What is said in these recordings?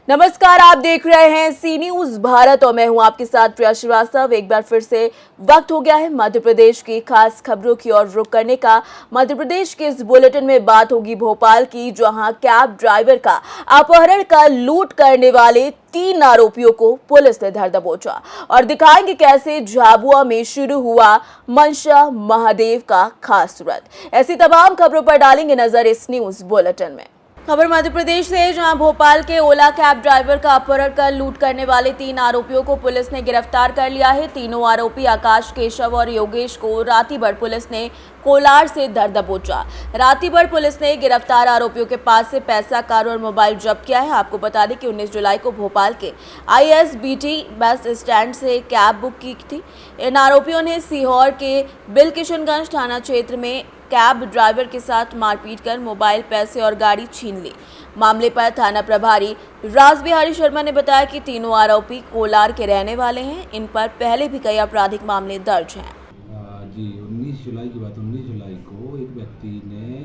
नमस्कार, आप देख रहे हैं सी न्यूज भारत और मैं हूं आपके साथ प्रिया श्रीवास्तव। एक बार फिर से वक्त हो गया है मध्य प्रदेश की खास खबरों की ओर रुख करने का। मध्य प्रदेश के इस बुलेटिन में बात होगी भोपाल की, जहां कैब ड्राइवर का अपहरण का लूट करने वाले 3 आरोपियों को पुलिस ने धर दबोचा और दिखाएंगे कैसे झाबुआ में शुरू हुआ मनशा महादेव का खास व्रत। ऐसी तमाम खबरों पर डालेंगे नजर इस न्यूज बुलेटिन में। खबर मध्य प्रदेश से, जहां भोपाल के ओला कैब ड्राइवर का अपहरण कर लूट करने वाले 3 आरोपियों को पुलिस ने गिरफ्तार कर लिया है। तीनों आरोपी आकाश, केशव और योगेश को रातीभर पुलिस ने कोलार से धर दबोचा। रातीभर पुलिस ने गिरफ्तार आरोपियों के पास से पैसा, कार और मोबाइल जब्त किया है। आपको बता दें कि 19 जुलाई को भोपाल के ISBT बस स्टैंड से कैब बुक की थी। इन आरोपियों ने सीहोर के बिलकिशनगंज थाना क्षेत्र में कैब ड्राइवर के साथ मारपीट कर मोबाइल, पैसे और गाड़ी छीन ली। मामले पर थाना प्रभारी रासबिहारी शर्मा ने बताया कि तीनों आरोपी कोलार के रहने वाले हैं। इन पर पहले भी कई आपराधिक मामले दर्ज हैं। जी 19 जुलाई की बात, 19 जुलाई को एक व्यक्ति ने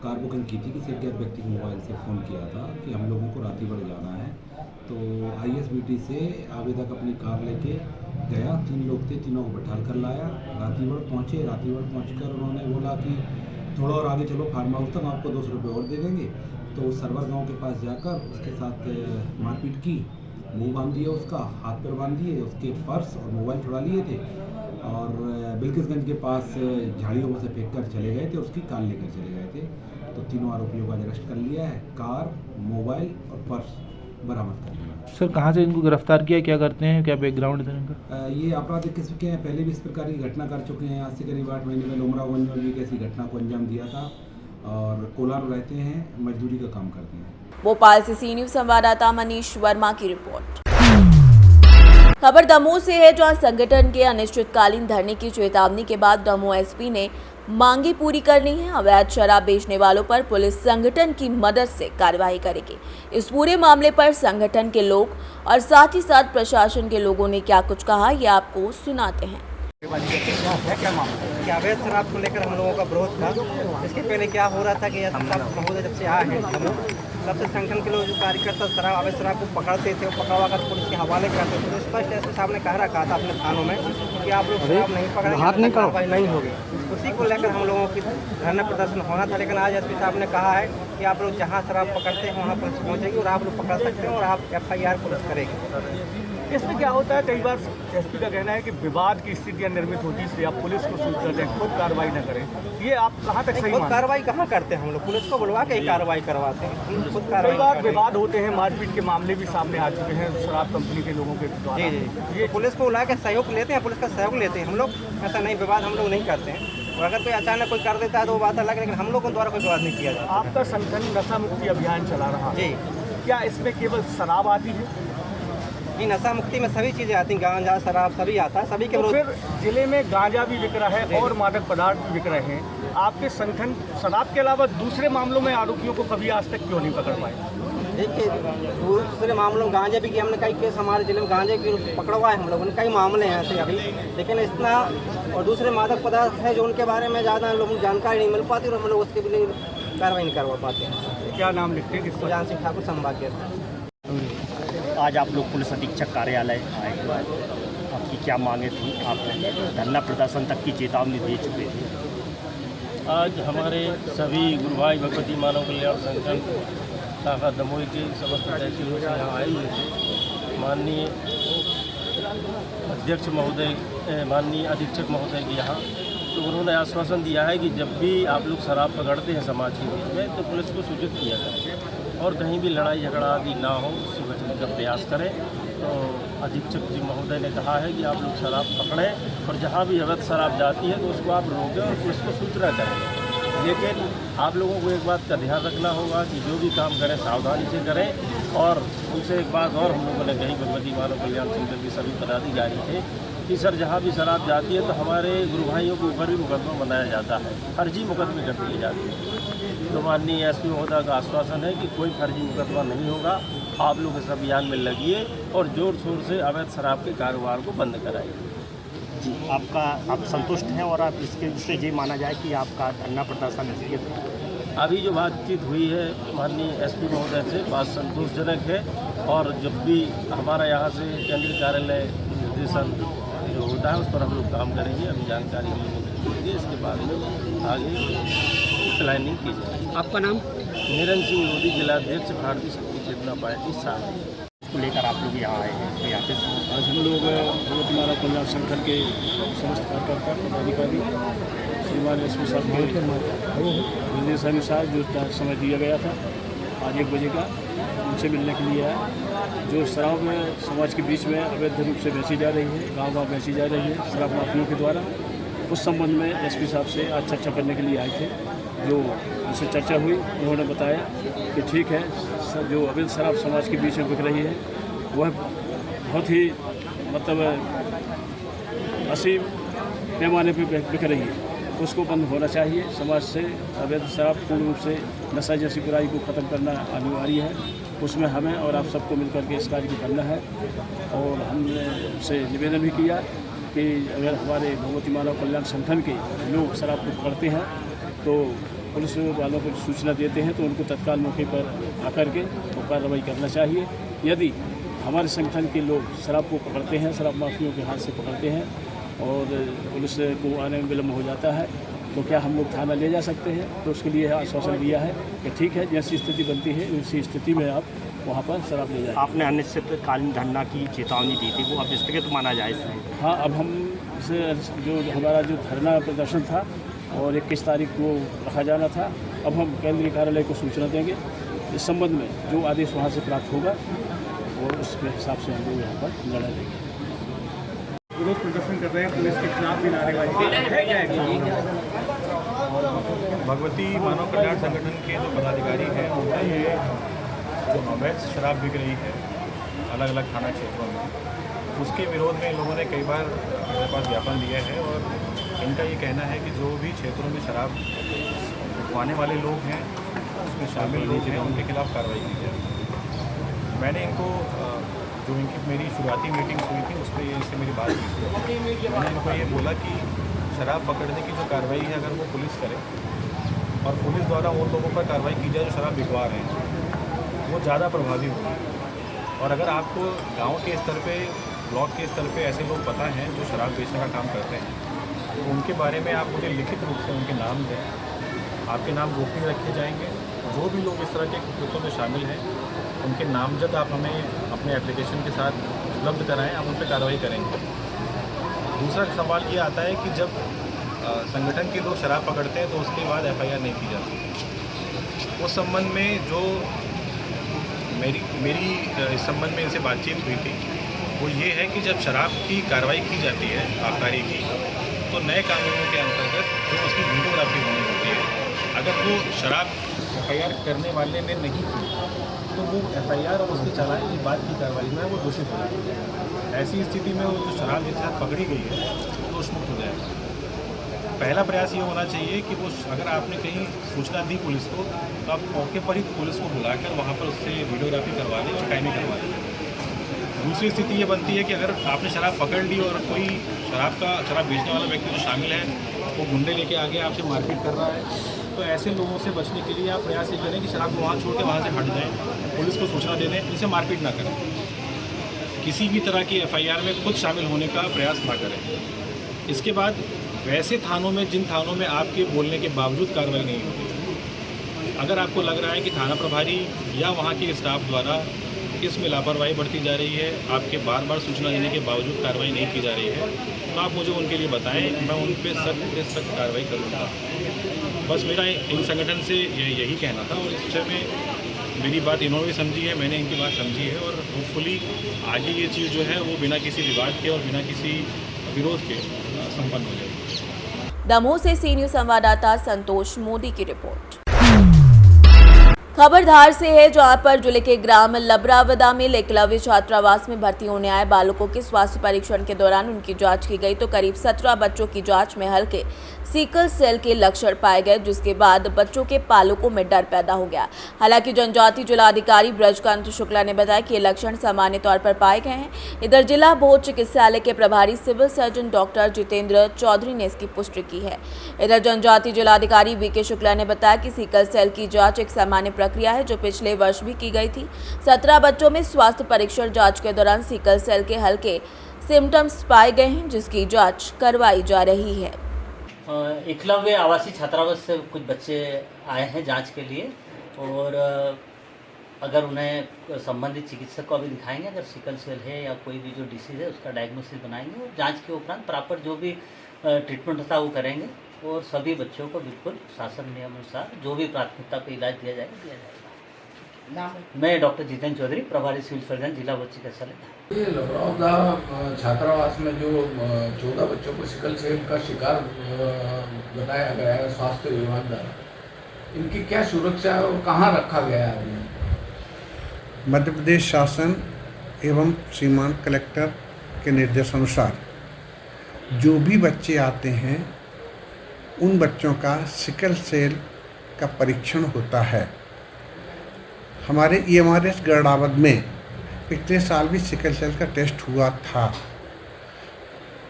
कार बुकिंग की थी। किसी अज्ञात व्यक्ति को मोबाइल से फ़ोन किया था कि हम लोगों को रातीभर जाना है। तो ISBT से आवेदक अपनी कार लेके गया। 3 लोग थे, तीनों को बैठा कर लाया। रातीभर पहुँचे। रातीभर पहुँचकर उन्होंने बोला कि थोड़ा और आगे चलो, फार्म हाउस तक आपको 200 रुपये और दे देंगे। तो सरवर गांव के पास जाकर उसके साथ मारपीट की, मुंह बांध दिया, उसका हाथ पैर बांध दिए, उसके पर्स और मोबाइल छुड़ा लिए थे और बिलकिशगंज के पास झाड़ियों में से फेंक कर चले गए थे, उसकी कार लेकर चले गए थे। तो तीनों आरोपियों को अरेस्ट कर लिया है। कार, मोबाइल और पर्स बरामद कर लिया। सर, कहाँ से इनको गिरफ्तार किया, क्या करते हैं, क्या बैकग्राउंड है इनका? ये आपराधिक किस्म के हैं, पहले भी इस प्रकार की घटना कर चुके हैं। आज से करीब 8 महीने में उमरावंज में भी एक ऐसी घटना को अंजाम दिया था और कोलार रहते हैं, मजदूरी का काम करते हैं। भोपाल से सी न्यूज संवाददाता मनीष वर्मा की रिपोर्ट। खबर दमोह से है, जहां संगठन के अनिश्चितकालीन धरने की चेतावनी के बाद दमोह SP ने मांगी पूरी करनी है। अवैध शराब बेचने वालों पर पुलिस संगठन की मदद से कार्रवाई करेगी। इस पूरे मामले पर संगठन के लोग और साथ ही साथ प्रशासन के लोगों ने क्या कुछ कहा, ये आपको सुनाते हैं। क्या अवैध शराब को लेकर हम लोगों का विरोध था। इसके पहले क्या हो रहा था कि महोदय जब से आए हैं तब से संगठन के लोग जो कार्यकर्ता शराब, अवैध शराब को पकड़ते थे, वो पकड़वा कर पुलिस के हवाले करते थे। तो स्पष्ट ऐसे साहब ने कह रखा था अपने थानों में कि आप लोग शराब नहीं पकड़ेंगे, कार्रवाई नहीं होगी। उसी को लेकर हम लोगों की धरना प्रदर्शन होना था। लेकिन आज SP साहब ने कहा है कि आप लोग जहाँ शराब पकड़ते हैं वहाँ पुलिस पहुँचेगी और आप लोग पकड़ सकते हैं और आप FIR पुलिस करेगी। इसमें क्या होता है, कई बार SP का कहना है कि विवाद की स्थितियां निर्मित होती है, आप पुलिस को सूचना दें, खुद कार्रवाई न करें। ये आप कहाँ तक सही? खुद कार्रवाई कहाँ करते हैं हम लोग, पुलिस को बुलवा के ही कार्रवाई करवाते हैं। खुद कई बार विवाद होते हैं, मारपीट के मामले भी सामने आ चुके हैं शराब कंपनी के लोगों के द्वारा। जी ये पुलिस को बुला के सहयोग लेते हैं, पुलिस का सहयोग लेते हैं हम लोग। ऐसा नहीं, विवाद हम लोग नहीं करते हैं। और अगर कोई अचानक कोई कर देता है तो वो बात अलग है, लेकिन हम लोगों द्वारा कोई विवाद नहीं किया जाता। आपका संगठन नशा मुक्ति अभियान चला रहा है जी, क्या इसमें केवल शराब आती है? ये नशा मुक्ति में सभी चीज़ें आती हैं, गांजा, शराब सभी आता है, सभी के तो फिर जिले में गांजा भी बिक रहा है और मादक पदार्थ भी बिक रहे हैं। आपके संगठन शराब के अलावा दूसरे मामलों में आरोपियों को कभी आज तक क्यों नहीं पकड़ पाए? देखिए, दूसरे मामलों में गांजे भी की हमने कई केस हमारे जिले में गांजे की पकड़वाए हम लोगों ने, कई मामले हैं ऐसे अभी। लेकिन इतना और दूसरे मादक पदार्थ है जो उनके बारे में ज़्यादा लोगों को जानकारी नहीं मिल पाती और हम लोग उसके लिए कार्रवाई नहीं करवा पाते हैं। क्या नाम लिखते हैं? सुजान सिंह ठाकुर, संभाग। आज आप लोग पुलिस अधीक्षक कार्यालय आए हुए, आपकी क्या मांगे थी? आप धरना प्रदर्शन तक की चेतावनी दे चुके थे। आज हमारे सभी गुरु भाई भगवती मानव कल्याण संगठन शाखा दमोह के समस्त तहसीलों से यहाँ आए हुए थे। माननीय अध्यक्ष महोदय, माननीय अधीक्षक महोदय के यहाँ, तो उन्होंने आश्वासन दिया है कि जब भी आप लोग शराब पकड़ते हैं समाज के बीच में तो पुलिस को सूचित किया जाए और कहीं भी लड़ाई झगड़ा आदि ना हो, उससे बचने का प्रयास करें। तो अधीक्षक जी महोदय ने कहा है कि आप लोग शराब पकड़ें और जहाँ भी अवैध शराब जाती है तो उसको आप रोकें और पुलिस को सूचना करें। लेकिन आप लोगों को एक बात का ध्यान रखना होगा कि जो भी काम करें सावधानी से करें। और उनसे एक बात और हम लोगों ने कही, भगवती मानव कल्याण संगठन के सभी पदाधिकारी थे कि सर जहाँ भी शराब जाती है तो हमारे गुरु भाइयों के ऊपर भी मुकदमा बनाया जाता है, फर्जी मुकदमे कर दिए जाते हैं। तो माननीय SP महोदय का आश्वासन है कि कोई फर्जी मुकदमा नहीं होगा। आप लोग इस अभियान में लगिए और जोर शोर से अवैध शराब के कारोबार को बंद कराइए। जी, आप संतुष्ट हैं और आप इसके से ये माना जाए कि आपका धरना प्रदर्शन इसलिए अभी जो बातचीत हुई है माननीय एसपी महोदय से बात संतोषजनक है, और जब भी हमारा यहाँ से केंद्रीय कार्यालय निर्देशन जो होता है उस पर हम लोग काम करेंगे। अभी जानकारी मिलेगी, इसके बाद में आगे प्लानिंग की जाएगी। आपका नाम? निरंजन सिंह लोधी, जिलाध्यक्ष भारतीय शक्ति चेतना पार्टी सागर। को लेकर आप लोग यहाँ आए हैं, तो यहाँ पे आज हम लोग भगवतीमाला कल्याण संगठन के समस्त कार्यकर्ता पदाधिकारी श्रीमान एसपी साहब के निर्देशानुसार जो समय दिया गया था आज 1 बजे का, उनसे मिलने के लिए आया। जो शराब समाज के बीच में अवैध रूप से बेची जा रही है, गाँव बेची जा रही है शराब माफियों के द्वारा, उस संबंध में एसपी साहब से आज चर्चा करने के लिए आए थे। जो उनसे चर्चा हुई, उन्होंने बताया कि ठीक है, जो अवैध शराब समाज के बीच में बिक रही है वह बहुत ही मतलब असीम पैमाने पर बिक रही है, उसको बंद होना चाहिए। समाज से अवैध शराब पूर्ण रूप से नशा जैसी बुराई को ख़त्म करना अनिवार्य है। उसमें हमें और आप सबको मिलकर के इस कार्य को करना है। और हमने उनसे निवेदन भी किया कि अगर हमारे भगवतीमाला कल्याण संगठन के लोग शराब को पकड़ते हैं तो पुलिस वालों को सूचना देते हैं तो उनको तत्काल मौके पर आकर के वो कार्रवाई करना चाहिए। यदि हमारे संगठन के लोग शराब को पकड़ते हैं, शराब माफियों के हाथ से पकड़ते हैं और पुलिस को आने में विलम्ब हो जाता है तो क्या हम लोग थाना ले जा सकते हैं? तो उसके लिए आश्वासन दिया है कि ठीक है, जैसी स्थिति बनती है उसी स्थिति में आप वहाँ पर शराब ले जाए। आपने अनिश्चितकालीन धरना की चेतावनी दी थी, वो अब स्थगित माना जाए इसमें? हाँ, अब हम इसे जो हमारा जो धरना प्रदर्शन था और 21 तारीख को रखा जाना था, अब हम केंद्रीय कार्यालय को सूचना देंगे इस संबंध में। जो आदेश वहाँ से प्राप्त होगा और उसके हिसाब से हम लोग यहाँ पर लड़ा देंगे। विरोध प्रदर्शन कर रहे हैं, पुलिस के खिलाफ भी नारेबाजी है। भगवती मानव कल्याण संगठन के जो पदाधिकारी हैं उनका ये जो अवैध शराब बिक रही है अलग अलग थाना क्षेत्रों में, उसके विरोध में इन लोगों ने कई बार मेरे पास ज्ञापन दिया है। और इनका ये कहना है कि जो भी क्षेत्रों में शराब बिकवाने वाले लोग हैं, उसमें शामिल लोग हैं, उनके खिलाफ कार्रवाई की जाए। मैंने इनको जो इनकी मेरी शुरुआती मीटिंग हुई थी उस पर इससे मेरी बात की, मैंने इनको ये बोला कि शराब पकड़ने की जो कार्रवाई है अगर वो पुलिस करे और पुलिस द्वारा उन लोगों पर कार्रवाई की जाए जो शराब बिकवा रहे हैं, वो ज़्यादा प्रभावी होगी। और अगर आपको गांव के स्तर पे, ब्लॉक के स्तर पे ऐसे लोग पता हैं जो शराब बेचने का काम करते हैं, तो उनके बारे में आप मुझे लिखित रूप से उनके नाम दें, आपके नाम गोपनीय रखे जाएंगे। जो भी लोग इस तरह के कृत्यों में शामिल हैं उनके नामजद आप हमें अपने एप्लीकेशन के साथ उपलब्ध कराएं, हम उन पर कार्रवाई करेंगे। दूसरा सवाल ये आता है कि जब संगठन के लोग शराब पकड़ते हैं तो उसके बाद FIR नहीं की जाती। उस संबंध में जो मेरी इस संबंध में इनसे बातचीत हुई थी वो ये है कि जब शराब की कार्रवाई की जाती है आबकारी की, तो नए कानूनों के अंतर्गत जो उसकी वीडियोग्राफी होनी होती है, अगर वो शराब FIR करने वाले ने नहीं की तो वो FIR और उसके चालान की बाद की कार्रवाई में वो दोषित हो जाएगी। ऐसी स्थिति में वो जो शराब जिसके साथ पकड़ी गई है वो दोषमुक्त हो जाएगा। पहला प्रयास ये होना चाहिए कि वो अगर आपने कहीं सूचना दी पुलिस को तो आप मौके पर ही पुलिस को बुलाकर वहाँ पर उससे वीडियोग्राफी करवा दें और टाइमिंग करवा दें। दूसरी स्थिति ये बनती है कि अगर आपने शराब पकड़ ली और कोई शराब बेचने वाला व्यक्ति जो शामिल है वो गुंडे लेके आगे आपसे मारपीट कर रहा है, तो ऐसे लोगों से बचने के लिए आप प्रयास ये करें कि शराब को वहाँ छोड़ के वहाँ से हट जाएँ, पुलिस को सूचना दे दें, इनसे मारपीट ना करें, किसी भी तरह की FIR में खुद शामिल होने का प्रयास ना करें। इसके बाद वैसे थानों में, जिन थानों में आपके बोलने के बावजूद कार्रवाई नहीं होती, अगर आपको लग रहा है कि थाना प्रभारी या वहाँ के स्टाफ द्वारा इसमें लापरवाही बढ़ती जा रही है, आपके बार बार सूचना देने के बावजूद कार्रवाई नहीं की जा रही है, तो आप मुझे उनके लिए बताएं, मैं उन पर सख्त से सख्त कार्रवाई करूँगा। बस मेरा इन संगठन से यही कहना था और इस विषय में मेरी बात इन्होंने भी समझी है, मैंने इनकी बात समझी है और होपफुली आगे ये चीज़ जो है वो बिना किसी विवाद के और बिना किसी विरोध के संपन्न हो जाएगी। दमोह से सी न्यूज़ संवाददाता संतोष मोदी की रिपोर्ट। खबर धार से है, जहां पर जिले के ग्राम लबरावदा में एकलव्य छात्रावास में भर्ती होने आए बालकों के स्वास्थ्य परीक्षण के दौरान उनकी जांच की गई तो करीब 17 बच्चों की जांच में हल्के सिकल सेल के लक्षण पाए गए, जिसके बाद बच्चों के पालकों में डर पैदा हो गया। हालांकि जनजातीय जिलाधिकारी ब्रजकांत शुक्ला ने बताया कि ये लक्षण सामान्य तौर पर पाए गए हैं। इधर जिला बोध चिकित्सालय के प्रभारी civil surgeon doctor Jitendra Chaudhary ने इसकी पुष्टि की है। इधर जनजातीय जिलाधिकारी वीके शुक्ला ने बताया कि सिकल सेल की जांच एक सामान्य प्रक्रिया है जो पिछले वर्ष भी की गई थी। 17 बच्चों में स्वास्थ्य परीक्षण जांच के दौरान सिकल सेल के हल्के सिम्टम्स पाए गए हैं, जिसकी जांच करवाई जा रही है। एकलव्य आवासीय छात्रावास से कुछ बच्चे आए हैं जांच के लिए, और अगर उन्हें संबंधित चिकित्सक को अभी दिखाएंगे, अगर सिकल सेल है या कोई भी जो डिसीज़ है उसका डायग्नोसिस बनाएंगे और जांच के उपरांत प्रॉपर जो भी ट्रीटमेंट होता है वो करेंगे और सभी बच्चों को बिल्कुल शासन नियम अनुसार जो भी प्राथमिकता पे इलाज दिया जाएगा। मैं डॉक्टर जितेंद्र चौधरी, प्रभारी सिविल सर्जन, जिला बोध चिकित्सालय। ये लबरावदा छात्रावास में जो 14 बच्चों को सिकल सेल का शिकार बताया गया है स्वास्थ्य विभाग द्वारा, इनकी क्या सुरक्षा है और कहाँ रखा गया है अभी? मध्य प्रदेश शासन एवं श्रीमान कलेक्टर के निर्देशानुसार जो भी बच्चे आते हैं उन बच्चों का सिकल सेल का परीक्षण होता है। हमारे EMRS गरडावद में पिछले साल भी सिकल सेल का टेस्ट हुआ था।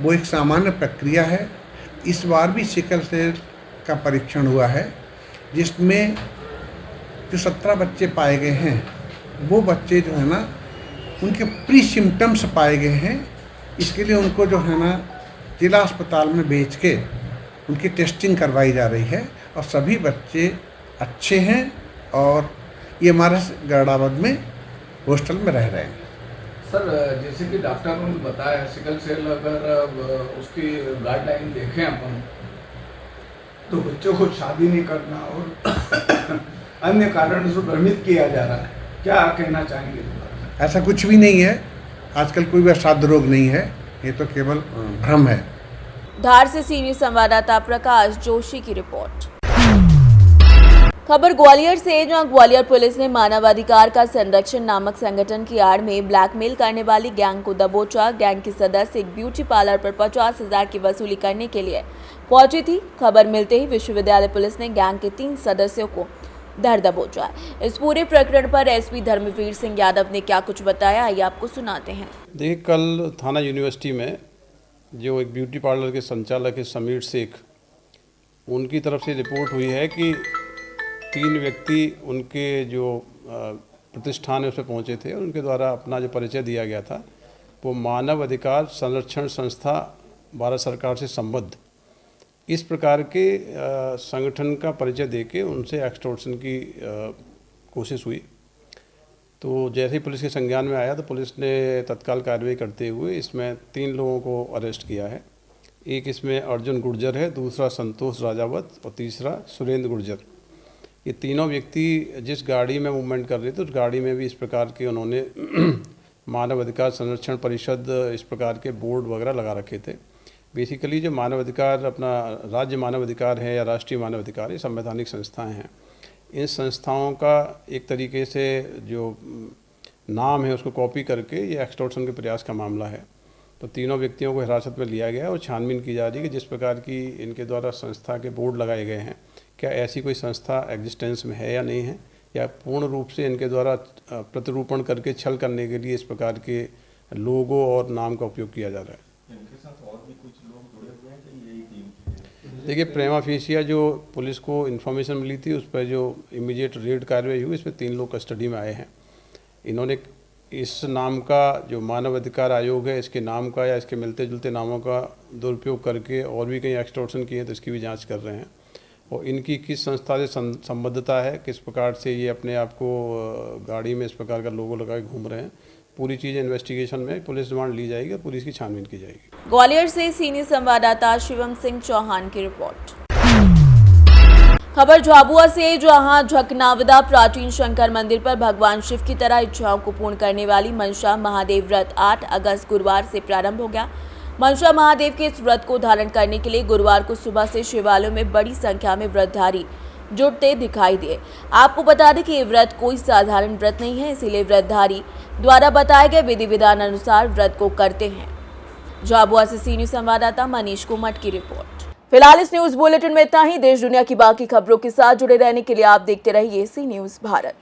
वो एक सामान्य प्रक्रिया है। इस बार भी सिकल सेल का परीक्षण हुआ है, जिसमें जो 17 बच्चे पाए गए हैं वो बच्चे जो है ना उनके प्री सिम्टम्स पाए गए हैं। इसके लिए उनको जो है ना जिला अस्पताल में भेज के उनकी टेस्टिंग करवाई जा रही है और सभी बच्चे अच्छे हैं और EMRS गरडावद में हॉस्टल में रह रहे हैं। सर, जैसे कि डॉक्टर ने बताया सिकल सेल अगर उसकी गाइडलाइन देखें अपन तो बच्चों को शादी नहीं करना और अन्य कारणों से भ्रमित किया जा रहा है, क्या कहना चाहेंगे? ऐसा कुछ भी नहीं है। आजकल कोई भी असाध्य रोग नहीं है, ये तो केवल भ्रम है। धार से सीनियर संवाददाता प्रकाश जोशी की रिपोर्ट। खबर ग्वालियर से, जहां ग्वालियर पुलिस ने मानवाधिकार का संरक्षण नामक संगठन की आड़ में ब्लैकमेल करने वाली गैंग को दबोचा। गैंग की सदस्य एक ब्यूटी पार्लर पर 50,000 की वसूली करने के लिए पहुंची थी। खबर मिलते ही विश्वविद्यालय पुलिस ने गैंग के 3 सदस्यों को धर दबोचा। इस पूरे प्रकरण पर SP धर्मवीर सिंह यादव ने क्या कुछ बताया, आइए आपको सुनाते हैं। देखिए, कल थाना यूनिवर्सिटी में जो एक ब्यूटी पार्लर के संचालक है समीर शेख, उनकी तरफ से रिपोर्ट हुई है कि 3 व्यक्ति उनके जो प्रतिष्ठान है उसमें पहुंचे थे और उनके द्वारा अपना जो परिचय दिया गया था वो मानव अधिकार संरक्षण संस्था भारत सरकार से संबद्ध इस प्रकार के संगठन का परिचय देके उनसे एक्सटॉर्शन की कोशिश हुई। तो जैसे ही पुलिस के संज्ञान में आया तो पुलिस ने तत्काल कार्रवाई करते हुए इसमें 3 लोगों को अरेस्ट किया है। एक इसमें अर्जुन गुर्जर है, दूसरा संतोष राजावत और तीसरा सुरेंद्र गुर्जर। ये तीनों व्यक्ति जिस गाड़ी में मूवमेंट कर रहे थे उस गाड़ी में भी इस प्रकार के उन्होंने मानव अधिकार संरक्षण परिषद इस प्रकार के बोर्ड वगैरह लगा रखे थे। बेसिकली जो मानव अधिकार अपना राज्य मानव अधिकार है या राष्ट्रीय मानव अधिकार, ये संवैधानिक संस्थाएं हैं। इन संस्थाओं का एक तरीके से जो नाम है उसको कॉपी करके ये एक्सटॉर्शन के प्रयास का मामला है। तो तीनों व्यक्तियों को हिरासत में लिया गया और छानबीन की जा रही है कि जिस प्रकार की इनके द्वारा संस्था के बोर्ड लगाए गए हैं, क्या ऐसी कोई संस्था एग्जिस्टेंस में है या नहीं है, या पूर्ण रूप से इनके द्वारा प्रतिरूपण करके छल करने के लिए इस प्रकार के लोगो और नाम का उपयोग किया जा रहा है। इनके साथ और भी कुछ लोग जुड़े हुए हैं कि यही टीम? देखिए, प्रेमा फेसिया जो पुलिस को इन्फॉर्मेशन मिली थी उस पर जो इमीडिएट रेड कार्रवाई हुई, इसमें 3 लोग कस्टडी में आए हैं। इन्होंने इस नाम का जो मानव अधिकार आयोग है इसके नाम का या इसके मिलते जुलते नामों का दुरुपयोग करके और भी कहीं एक्सटॉर्शन किए, तो इसकी भी जांच कर रहे हैं। और इनकी किस संस्था से संबद्धता है, किस प्रकार से ये अपने आप को गाड़ी में इस प्रकार का लोगो लगा के घूम रहे हैं, पूरी चीज़ इन्वेस्टिगेशन में पुलिस रिमांड ली जाएगी और पुलिस की छानबीन की जाएगी। ग्वालियर से सीनियर संवाददाता शिवम सिंह चौहान की रिपोर्ट। खबर झाबुआ से, जहां झकनावदा प्राचीन शंकर मंदिर पर भगवान शिव की तरह इच्छाओं को पूर्ण करने वाली मनसा महादेव व्रत 8 अगस्त गुरुवार से प्रारंभ हो गया। मनसा महादेव के इस व्रत को धारण करने के लिए गुरुवार को सुबह से शिवालयों में बड़ी संख्या में व्रतधारी जुटते दिखाई दिए। आपको बता दें कि ये व्रत कोई साधारण व्रत नहीं है, इसीलिए व्रतधारी द्वारा बताए गए विधि विधान अनुसार व्रत को करते हैं। झाबुआ से सी न्यूज़ संवाददाता मनीष कुमट की रिपोर्ट। फिलहाल इस न्यूज बुलेटिन में इतना ही। देश दुनिया की बाकी खबरों के साथ जुड़े रहने के लिए आप देखते रहिए सी न्यूज़ भारत।